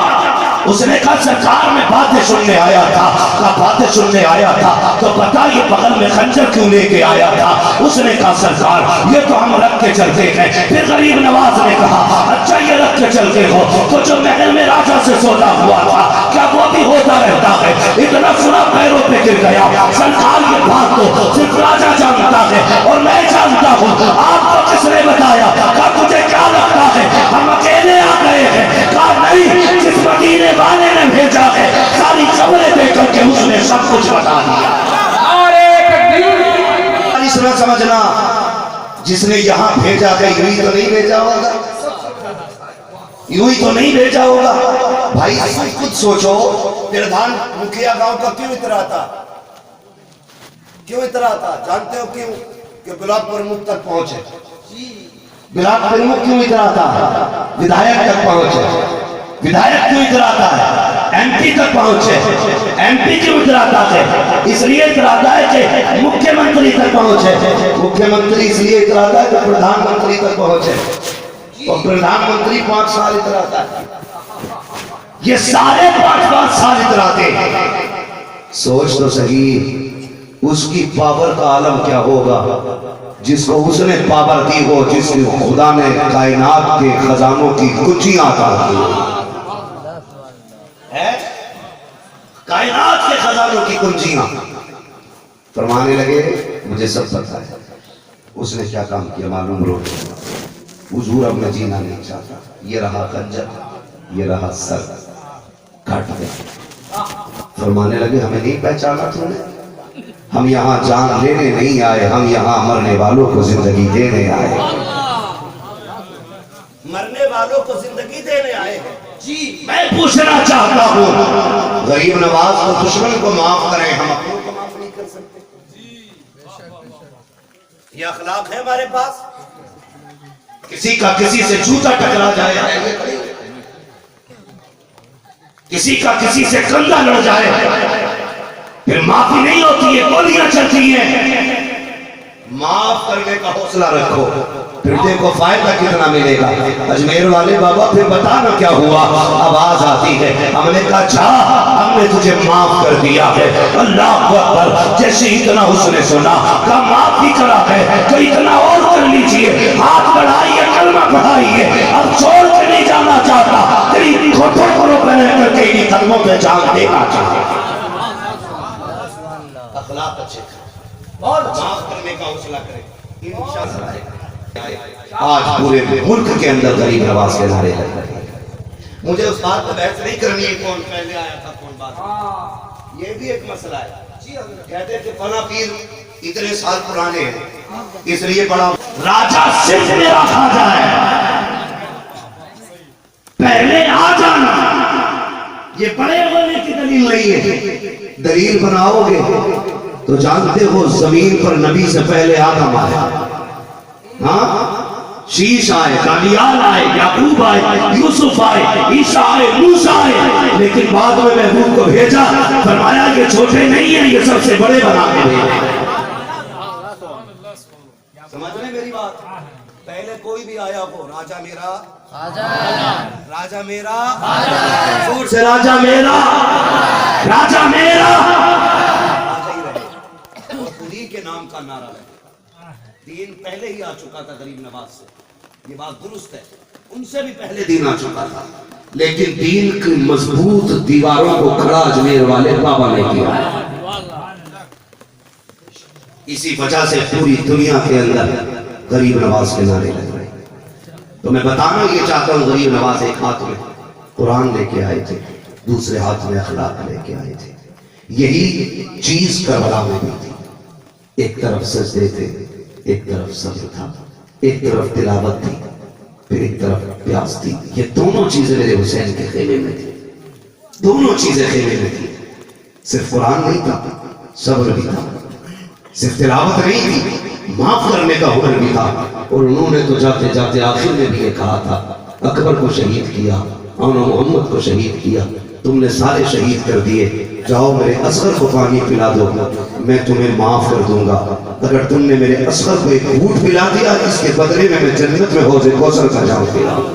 اس نے کہا سرکار میں باتیں سننے آیا تھا، کہا باتیں سننے آیا تھا تو بتا یہ بغل میں خنجر کیوں لے کے آیا تھا؟ اس نے کہا سرکار یہ تو ہم رکھ کے چلتے ہیں۔ پھر غریب نواز نے کہا اچھا یہ رکھ کے چلتے ہو تو جو محل میں راجہ سے سودا ہوا تھا کیا وہ بھی ہوتا رہتا ہے؟ اتنا سنا پیروں پہ گر گیا۔ سرکار یہ بات تو صرف راجہ جانتا ہے اور میں جانتا ہوں، آپ کو کس نے بتایا؟ کہا تجھے کیا لگتا ہے ہم اکیلے آ گئے ہیں؟ کہا نہیں، جس مدینے والے نے بھیجا ہے ساری خبریں دے کر کے اس نے سب کچھ بتا دیا۔ اس نہ سمجھنا جس نے یہاں بھیجا ہے یوں ہی تو نہیں بھیجا ہوگا، یوں ہی تو نہیں بھیجا ہوگا۔ بھائی خود سوچو، پردھان مکھیا گاؤں کا کیوں اترا تھا؟ کیوں اترا تھا جانتے ہو کیوں؟ کہ بلاک پرمکھ تک پہنچے۔ بلاک پرمکھ کیوں اترا تھا؟ ودھایک تک پہنچے۔ ودھایک کیوں اتراتا ہے؟ ایم پی تک پہنچے۔ ایم پی کیوں اتراتا ہے؟ اس لیے اتراتا ہے کہ مکھیہ منتری تک پہنچے۔ مکھیہ منتری اس لیے اتراتا ہے کہ پردھان منتری تک پہنچے، اور پردھان منتری 5 سال اتراتا ہے۔ یہ سارے 5 سال اتراتے ہیں۔ سوچ تو صحیح اس کی پاور کا عالم کیا ہوگا جس کو اس نے پاور دی ہو، جس کو خدا نے کائنات کے خزانوں کی کنجیاں عطا کی ہے، کائنات کے خزانوں کی کنجیاں۔ فرمانے لگے مجھے سب پتا ہے اس نے کیا کام کیا، معلوم رو حضور اب میں جینا نہیں چاہتا، یہ رہا خنجر، یہ رہا سر، کاٹ دے۔ فرمانے لگے ہمیں نہیں پہچانا تم نے؟ ہم یہاں جان لینے نہیں آئے، ہم یہاں مرنے والوں کو زندگی دینے آئے۔ مرنے والوں کو زندگی دینے آئے ہیں جی۔ میں پوچھنا چاہتا ہوں غریب نواز کو دشمن کو معاف کریں، ہم اپنوں کو معاف نہیں کر سکتے؟ یہ اخلاق ہے ہمارے پاس؟ کسی کا کسی سے جوتا ٹکرا جائے، کسی کا کسی سے کندھا لڑ جائے، پھر معافی نہیں ہوتی ہے، گولیاں چلتی ہیں۔ معاف کرنے کا حوصلہ رکھو، پھر دیکھو فائدہ کتنا ملے گا۔ اجمیر والے بابا پھر بتانا کیا ہوا؟ آواز آتی ہے، ہم نے کہا جا ہم نے تجھے معاف کر دیا ہے۔ اللہ اکبر، جیسے اتنا اس نے سنا کہا معاف بھی کرا ہے تو اتنا اور کر لیجئے، ہاتھ بڑھائیے، کلمہ پڑھائیے، اب چھوڑ کے نہیں جانا چاہتا، تیری کھوٹوں کو پہن کر کے انہی قدموں پہ جان دینا چاہتا۔ اخلاق اچھے اور معاف کرنے کا حوصلہ کرے، انشاءاللہ۔ آج پورے ملک کے اندر غریب نواز کے نعرے لگ رہے ہیں۔ مجھے اس بات پہ بحث نہیں کرنی ہے کون پہلے آیا تھا کون بعد، یہ بھی ایک مسئلہ ہے۔ کہتے کہ فلاں پیر اتنے سال پرانے ہیں اس لیے بڑا راجہ صرف میرا خواجہ ہے، پہلے آ جانا یہ بڑے ہونے کی دلیل نہیں ہے۔ دلیل بناؤ گے تو جانتے ہو زمین پر نبی سے پہلے آدم آیا، ہاں شیش آئے، دانیال آئے، یعقوب آئے، یوسف آئے، عیسیٰ آئے، موسیٰ آئے، لیکن بعد میں محبوب کو بھیجا، فرمایا یہ چھوٹے نہیں ہیں، یہ سب سے بڑے بنا کے بھیجے۔ سمجھ رہے میری بات؟ پہلے کوئی بھی آیا ہو، راجہ میرا، راجہ میرا، زور سے راجہ میرا، راجہ میرا، راجہ ہی رہے، اور خودی کے نام کا نعرہ لگے۔ دین پہلے ہی آ چکا تھا غریب نواز سے، یہ بات درست ہے، ان سے بھی پہلے دین آ چکا تھا، لیکن دین کی مضبوط دیواروں کو کھڑا اجمیر والے بابا نے کیا۔ اسی وجہ سے پوری دنیا کے اندر غریب نواز کے نعرے لگ رہے ہیں۔ تو میں بتانا یہ چاہتا ہوں غریب نواز ایک ہاتھ میں قرآن لے کے آئے تھے، دوسرے ہاتھ میں اخلاق لے کے آئے تھے۔ یہی چیز کربلا میں بھی تھی، ایک طرف سجدے تھے، ایک طرف صبر تھا، ایک طرف تلاوت تھی، پھر ایک طرف پیاس تھی. یہ دونوں چیزیں میرے حسین کے خیمے میں تھی. دونوں چیزیں خیمے میں تھی. صرف قرآن نہیں تھا, صبر بھی تھا. صرف تلاوت نہیں تھی, معاف کرنے کا ہنر بھی تھا. اور انہوں نے تو جاتے جاتے آخر میں بھی یہ کہا تھا, اکبر کو شہید کیا اور محمد کو شہید کیا, تم نے سارے شہید کر دیے, جاؤ میرے اصغر کو پانی پلا دو, میں تمہیں معاف کر دوں گا. اگر تم نے میرے اصغر کو ایک گھونٹ پلا دیا, اس کے بدلے میں جنت میں حوض کوثر کا جام پلاؤں.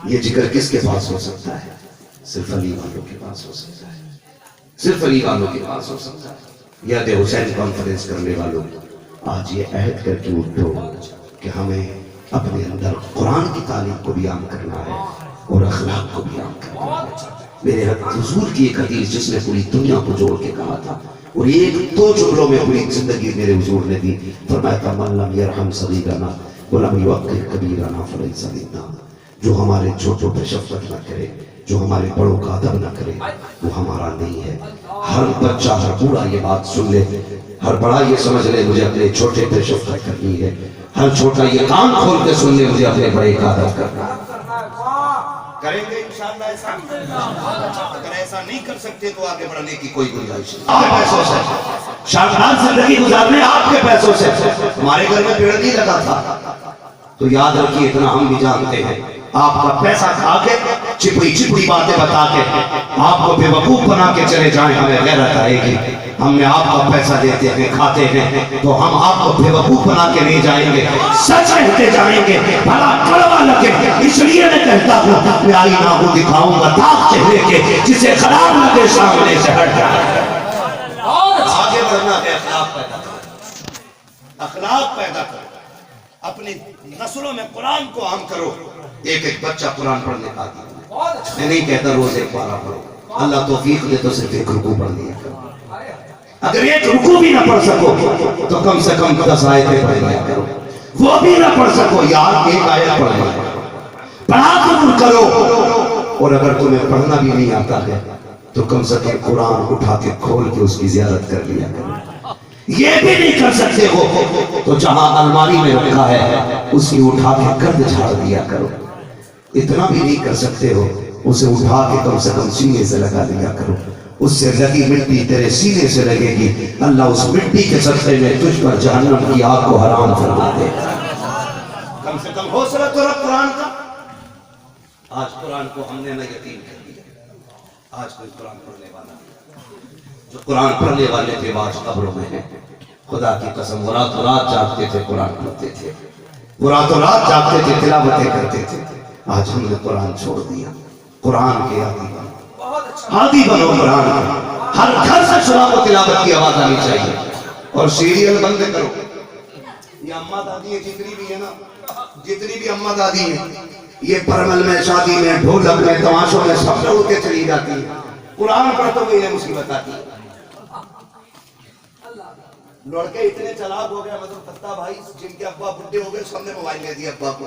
یہ ذکر کس کے پاس ہو سکتا ہے؟ صرف علی والوں کے پاس ہو سکتا ہے. صرف علی والوں کے پاس ہو سکتا ہے. یاد حسین کانفرنس کرنے والوں, آج یہ عہد کر کے اٹھو کہ ہمیں اپنے اندر قرآن کی تعلیم کو بھی عام کرنا ہے اور اخلاق کو بھی عام کرنا ہے. میرے حضور کی ایک حدیث جس نے پوری دنیا کو جوڑ کے کہا تھا, اور ایک دو جملوں میں پوری زندگی میرے حضور نے دی. فرمایا تھا, من لم یرحم صغیرنا ولم یوقر کبیرنا فلیس منا. جو ہمارے چھوٹوں پہ شفقت نہ کرے, جو ہمارے بڑوں کا ادب نہ کرے, وہ ہمارا نہیں ہے. ہر بچہ, ہر بوڑھا یہ بات سن لے, ہر بڑا یہ سمجھ لے مجھے اپنے چھوٹے پہ شفقت کرنی ہے. ہر چھوٹا یہ کان کھول کے سن لے مجھے اپنے بڑے کا ادب کرنا ہے. کریں گے انشاءاللہ ایسا. اگر ایسا نہیں کر سکتے تو آگے بڑھنے کی کوئی گنجائش نہیں. آپ کے پیسوں سے شاندار زندگی گزارنے, آپ کے پیسوں سے. ہمارے گھر میں پیڑ نہیں لگا تھا, تو یاد رکھیے اتنا ہم بھی جانتے ہیں. آپ کا پیسہ کھا کے, چپڑی چپڑی باتیں بتا کے آپ کو بے وقوف بنا کے چلے جائیں, ہمیں غیرت آئے گی. ہم نے آپ کا پیسہ دیتے ہیں, کھاتے ہیں, تو ہم آپ کو بے وقوف بنا کے نہیں جائیں گے, سچ کہتے جائیں گے. بھلا کڑوا لگے اس لیے میں کہتا ہوں, میں آئینہ کو دکھاؤں گا داغ چہرے کے, جسے خراب لگے سامنے سے ہٹ جائے. آگے بڑھنا ہے, اخلاق پیدا کرو, اخلاق پیدا کرو. اپنی نسلوں میں قرآن کو عام کرو. ایک ایک بچہ قرآن پڑھنے کا عادی بنے. میں نہیں کہتا روز ایک پارہ پڑھو, اللہ توفیق دے تو صرف ایک رکوع پڑھ لیا کرو. اگر ایک رکوع بھی نہ پڑھ سکو تو کم سے کم 10 آیتیں پڑھ لیا کرو. وہ بھی نہ پڑھ سکو, یار ایک آیت پڑھ لیا کرو, پڑھا ضرور کرو. اور اگر تمہیں پڑھنا بھی نہیں آتا ہے تو کم سے کم قرآن اٹھا کے کھول کے اس کی زیارت کر لیا کرو. یہ بھی نہیں کر سکتے ہو تو جہاں الماری میں رکھا ہے اس کی اٹھا کے گرد جھاڑ دیا کرو. اتنا بھی نہیں کر سکتے ہو, اسے اٹھا کے کم سے کم سینے سے لگا دیا کرو. اس سے لگی مٹی تیرے سینے سے لگے گی, اللہ اس مٹی کے صدقے میں تجھ پر جہنم کی آگ کو حرام فرما دے. کم سے کم حوصلہ تو رکھ قرآن کا. آج قرآن کو ہم نے نہ یتیم کر دیا. آج کوئی قرآن پڑھنے والا نہیں. جو قرآن پڑھنے والے تھے آج قبروں میں ہیں. خدا کی قسم, وہ رات و رات جاگتے تھے, قرآن پڑھتے تھے, وہ رات و رات جاگتے تھے, تلاوتیں کرتے تھے. آج ہم نے قرآن چھوڑ دیا. قرآن کے عادی بنو, عادی بنو قرآن کا. ہر گھر سے سلام و تلاوت کی آواز آنی چاہیے. اور سیریل بند کرو. یہ اماں دادی جتنی بھی ہے نا, جتنی بھی اماں دادی ہیں, یہ پرمل میں, شادی میں, ڈھولک میں, تماشوں میں سب اڑ کے چلی جاتی ہے. قرآن پڑھتے ہوئے انہیں مصیبت آتی ہے. لڑکے اتنے چلاک ہو گئے, مطلب فتح بھائی جن کے ابا بڈھے ہو گئے, سب نے موبائل لے دیا ابا کو.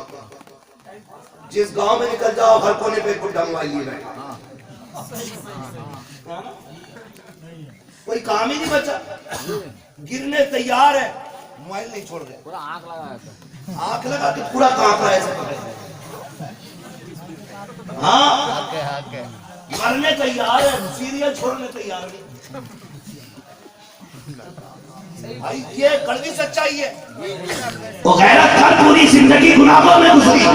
جس گاؤں میں نکل جاؤ ہر کونے پہ بڈھا موبائل لیے بیٹھا. کوئی کام ہی نہیں بچا, گرنے تیار ہے, موبائل نہیں چھوڑ گئے. آنکھ لگا کے پورا کانپ رہا ہے ایسے. ہاں مرنے تیار ہے, سیریل چھوڑنے تیار نہیں. بھائی یہ کڑوی سچائی ہے. وہ غیرت کر پوری زندگی گناہوں میں گزری.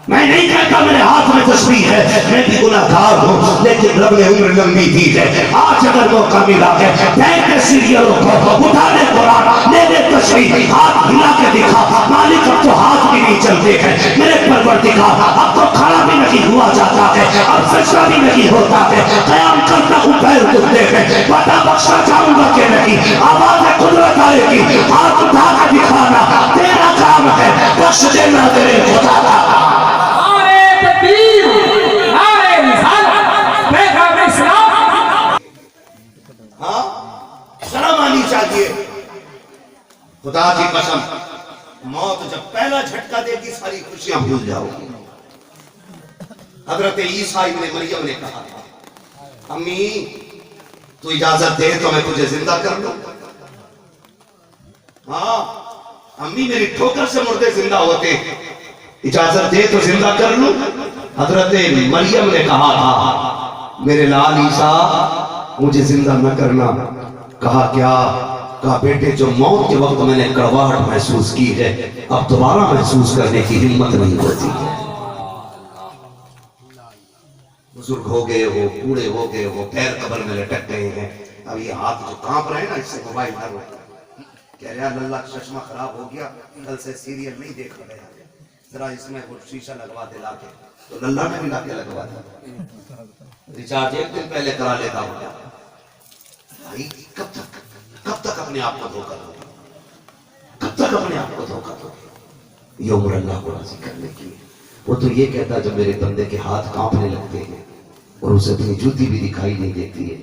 میں نہیں کہتا میرے ہاتھ میں تسبیح ہے, میں بھی گناہگار ہوں, لیکن رب نے عمر لمبی دی ہے. آج اگر موقع ملا ہے, بیٹھ سیریلوں کو اٹھا لے قرآن, لے لے تسبیح, ہاتھ ہلا کے دکھا. مالک اب تو ہاتھ بھی نہیں چلتے ہیں, میرے پروردگار اب تو کھڑا بھی نہیں ہوا جاتا ہے, اب سجدہ بھی نہیں ہوتا ہے. قیام کرتا ہوں پیر دکھتے ہیں, بتا بخشا جاؤں گا کہ نہیں. آواز قدرت آئے گی, ہاتھ اٹھا کے دکھانا تیرا کام ہے, بخش دینا تیرے خدا کا. چاہیے. خدا کی قسم, موت جب پہلا جھٹکا دے گی ساری خوشیاں بھول جاؤ گی. حضرت عیسیٰ ابن مریم نے کہا, امی تو اجازت دے تو میں تجھے زندہ کر لوں. ہاں امی میری ٹھوکر سے مردے زندہ ہوتے، اجازت دے تو زندہ کر لوں۔ حضرت مریم نے کہا تھا میرے لال عیسیٰ مجھے زندہ نہ کرنا۔ کہا کیا؟ کہا بیٹے جو موت کے وقت میں نے کڑواہٹ محسوس کی ہے اب دوبارہ محسوس کرنے کی ہمت نہیں ہوتی۔ بزرگ ہو گئے ہو، بوڑھے ہو گئے ہو، پیر قبر میں لٹک گئے ہیں، اب یہ ہاتھ جو کانپ رہے ہیں نا اس سے موبائل نہ روکتا۔ کہہ رہا اللہ چشمہ خراب ہو گیا، کل سے سیریل نہیں دیکھ رہے ہیں، ذرا اس میں وہ شیشہ لگوا دے لا کے، تو اللہ نے بھی لا کے لگوا دیا، ریچارج ایک دن پہلے کرا لیتا ہوں۔ بھائی کب تک اپنے آپ کو دھوکہ دو گے؟ کب تک اپنے آپ کو دھوکہ دو گے؟ یہ عمر اللہ کو راضی کرنے کی۔ وہ تو یہ کہتا جب میرے بندے کے ہاتھ کانپنے لگتے ہیں اور اسے اپنی جوتی بھی دکھائی نہیں دیتی ہے،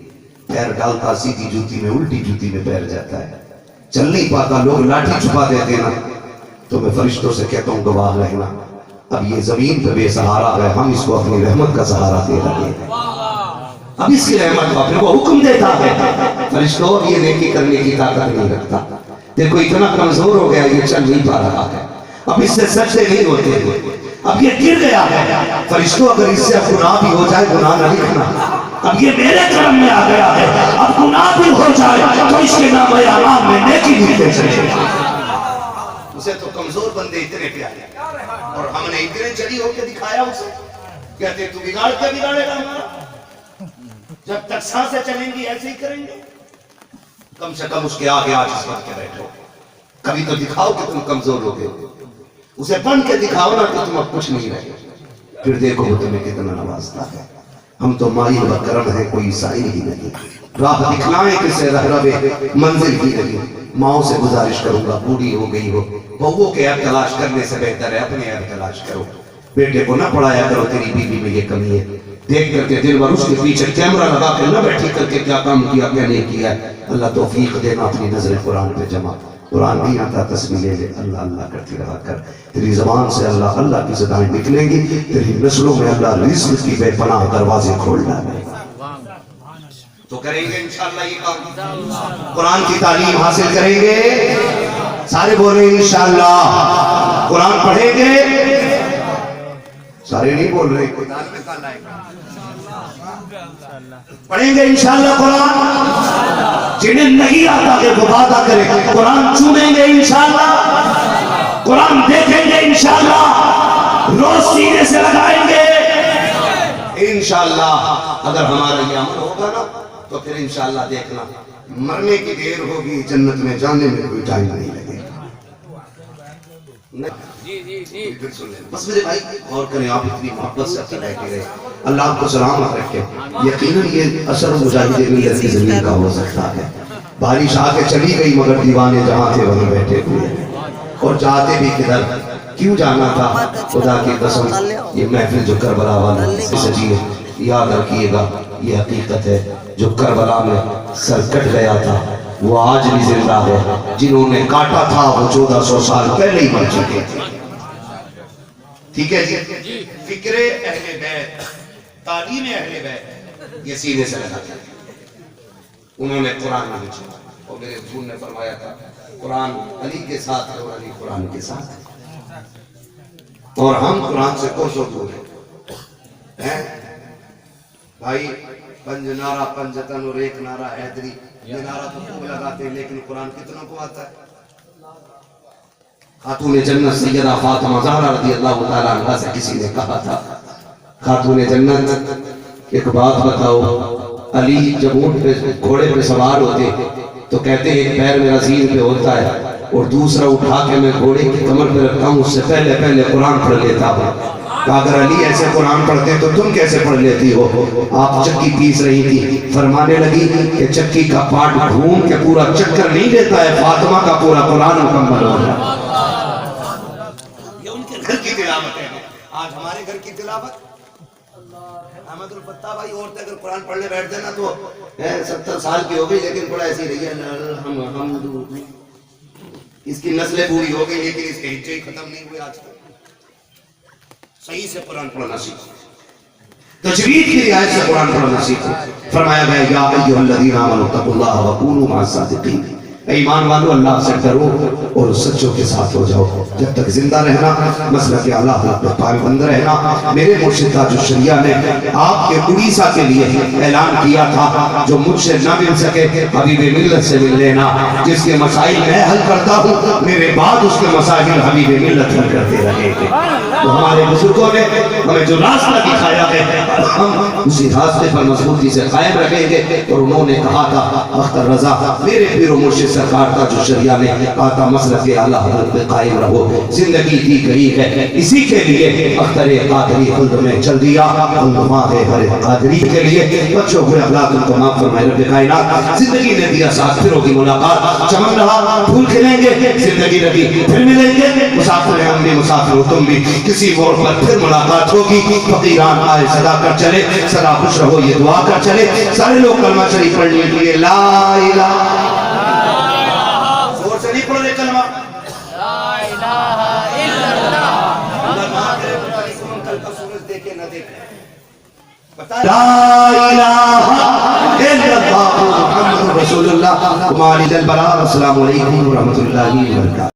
پیر ڈالتا سیدھی جوتی میں الٹی جوتی میں پیر جاتا ہے، چل نہیں پاتا، لوگ لاٹھی چھپا دیتے نا، تو میں فرشتوں سے کہتا ہوں گواہ رہنا اب یہ زمین پہ بے سہارا ہے، ہم اس کو اپنی رحمت کا سہارا دے رہے ہیں، اب اس کی رحمت کا پھر وہ حکم دیتا ہے فرشتوں اب یہ نیکی کرنے کی طاقت نہیں رکھتا، دیکھو اتنا کمزور ہو گیا یہ چل نہیں پا رہا ہے، اب اس سے سجدے نہیں ہوتے، اب یہ گر گیا ہے، فرشتوں اگر اس سے گناہ بھی ہو جائے گناہ نہ لکھنا، اب یہ میرے کرم میں آ گیا ہے، اب گناہ بھی ہو جائے تو اس کے نام اعلان میں نیکی لکھتے چلے۔ اسے تو کمزور بندے اتنے پیارے اور ہم نے اتنے چڑی ہو کے دکھایا اسے، کہتے تو بگاڑ کے بگاڑے گا ہمارا، جب تک سانسیں چلیں گی ایسے ہی کریں گے، کم سے کم اس کے آگے آج اس بات کے بیٹھو، کبھی تو دکھاؤ کہ تم کمزور ہو گئے، اسے بن کے دکھاؤ نا کہ تم اب کچھ نہیں رہے، پھر دیکھو وہ تمہیں کتنا نوازتا ہے۔ ہم تو مائل و کرم ہے کوئی سائل ہی نہیں، راہ دکھلائیں کسے رہربے منزل ہی نہیں، ماؤں سے گزارش کروں گا بوڑھی ہو گئی ہو، بہووں کے عیب تلاش کرنے سے بہتر ہے اپنے عیب تلاش کرو، بیٹے کو نہ پڑھایا کرو تیری بیوی میں یہ کمی ہے، دیکھ کر کے دل بھر اس کے پیچھے کیمرہ لگا کے نہ بیٹھی کر کے کیا کام کیا کیا نہیں کیا، اللہ توفیق دینا اپنی نظر قرآن پہ جمع، قرآن نہیں آتا تسبیح لے لے اللہ اللہ کرتی رہا کر، تیری زبان سے اللہ اللہ کی صدائیں نکلیں گی، تیری نسلوں میں اللہ رزق کی بے پناہ دروازے کھول ڈالے گا۔ تو کریں گے انشاءاللہ یہ کام، قرآن کی تعلیم حاصل کریں گے، سارے بولیں انشاءاللہ، قرآن پڑھیں گے، سارے نہیں بول رہے، کوئی دال میں کال آئے گا، پڑھیں گے انشاءاللہ قرآن، جنہیں نہیں آتا کہ وہ وعدہ کرے قرآن چومیں گے انشاءاللہ، قرآن دیکھیں گے انشاءاللہ، روز سینے سے لگائیں گے انشاءاللہ، اگر ہمارا یہ عمل ہوگا نا تو پھر انشاءاللہ دیکھنا مرنے کی دیر ہوگی جنت میں جانے میں کوئی ٹائم نہیں لگے گا۔ بس میرے بھائی غور کریں، آپ اتنی محبت سے اپنے بیٹھے گئے، اللہ آپ کو سلامت رکھے، یقیناً یہ اثر مجاہد ملت کی زمین کا ہو سکتا ہے، بارش آ کے چلی گئی مگر دیوانے جہاں تھے وہاں بیٹھے ہوئے اور جاتے بھی کدھر، کیوں جانا تھا؟ خدا کی قسم یہ محفل جو کربلا والا سجی ہے، یاد رکھیے گا یہ حقیقت ہے، جو کربلا میں سر کٹ گیا تھا وہ آج بھی زندہ ہے، جنہوں نے کاٹا تھا وہ 1400 سال پہلے ہی مر چکے تھے۔ ٹھیک ہے جی، فکر اہل بیت، تعلیم اہل بیت یہ سینے سے لگا کر انہوں نے قرآن نہیں چھوڑا، اور میرے حضور نے فرمایا تھا قرآن علی کے ساتھ ہے اور علی قرآن کے ساتھ ہے، اور ہم قرآن سے کوسوں دور ہیں۔ بھائی پنج نعرہ پنجتن اور ایک نعرہ حیدری، یہ نعرہ تو خوب لگاتے ہیں لیکن قرآن کتنوں کو آتا ہے؟ خاتون جنت سیدہ فاطمہ زہرا رضی اللہ تعالیٰ عنہ سے کسی نے کہا تھا خاتون جنت ایک بات بتاؤ، علی جب اونٹ پہ گھوڑے پہ سوار ہوتے تو کہتے ہیں ایک پیر میرا زین پہ ہوتا ہے اور دوسرا اٹھا کے میں گھوڑے کی کمر پہ رکھتا ہوں، اس سے پہلے قرآن پڑھ لیتا ہوں۔ اگر علی ایسے قرآن پڑھتے تو تم کیسے پڑھ لیتی ہو؟ آپ چکی پیس رہی تھی، فرمانے لگی کہ چکی کا پارٹ گھوم کے پورا چکر نہیں دیتا ہے، فاطمہ کا پورا قرآن مکمل ہو رہا ہے۔ یہ ان کے گھر کی تلاوت ہے، آج ہمارے گھر کی تلاوت احمد الفتاح بھائی عورتیں اگر قرآن پڑھنے بیٹھتے نا تو 70 سال کی ہو گئی لیکن پڑھا ایسی رہی ہے، اس کی نسلیں بوڑھی ہو گئی لیکن اس کے ہجے ہی ختم نہیں ہوئے۔ آج تک صحیح سے قرآن پڑھنا سیکھو، تجوید کی رعایت سے قرآن پڑھنا سیکھو۔ فرمایا گیا یا ایھا الذین آمنوا اتقوا اللہ وکونوا مع الصادقین، ایمان والو اللہ سے ڈرو اور سچوں کے ساتھ ہو جاؤ. جب تک زندہ رہنا مسلک اعلیٰ حضرت پہ پابند رہنا. میرے مرشد تاج الشریعہ نے آپ کے اڑیسہ کے لیے اعلان کیا تھا جو مجھ سے نہ مل سکے حبیب ملت سے مل لینا. جس کے مسائل میں حل کرتا ہوں میرے بعد اس کے مسائل حبیب ملت حل کرتے رہے تھے. تو ہمارے بزرگوں نے ہمیں جو راستہ دکھایا ہے ہم اسی راستے پر مضبوطی سے قائم رکھیں گے. اور انہوں نے کہا تھا اختر رضا میرے پیر و مرشد سرکار تاج الشریعہ نے کہا تھا مسلک اعلیٰ حضرت پہ قائم رہو. زندگی دی گئی ہے اسی کے لیے اختر قادری خلد میں چل دیا. ہر قادری کے لیے بچوں کو اخلاق ان کو معاف فرمائے رب کائنات. زندگی نے دیا ساتھ پھروں کی ملاقات چمن رہا پھول کھلیں گے زندگی رہی پھر ملیں گے. مسافر ہیں ہم بھی مسافر ہو تم بھی کسی موڑ پر پھر ملاقات ہوگی. فقیران آئے صدا کر چلے سدا خوش رہو یہ دعا کر چلے. سارے لوگ کلمہ شریف پڑھنے کے لیے لا الہ زور سے نہیں پڑھ رہے کلمہ لا الہ الا اللہ کل کا سورج دیکھے نہ دیکھے لا الہ الا اللہ محمد رسول اللہ. السلام علیکم ورحمۃ اللہ وبرکاتہ.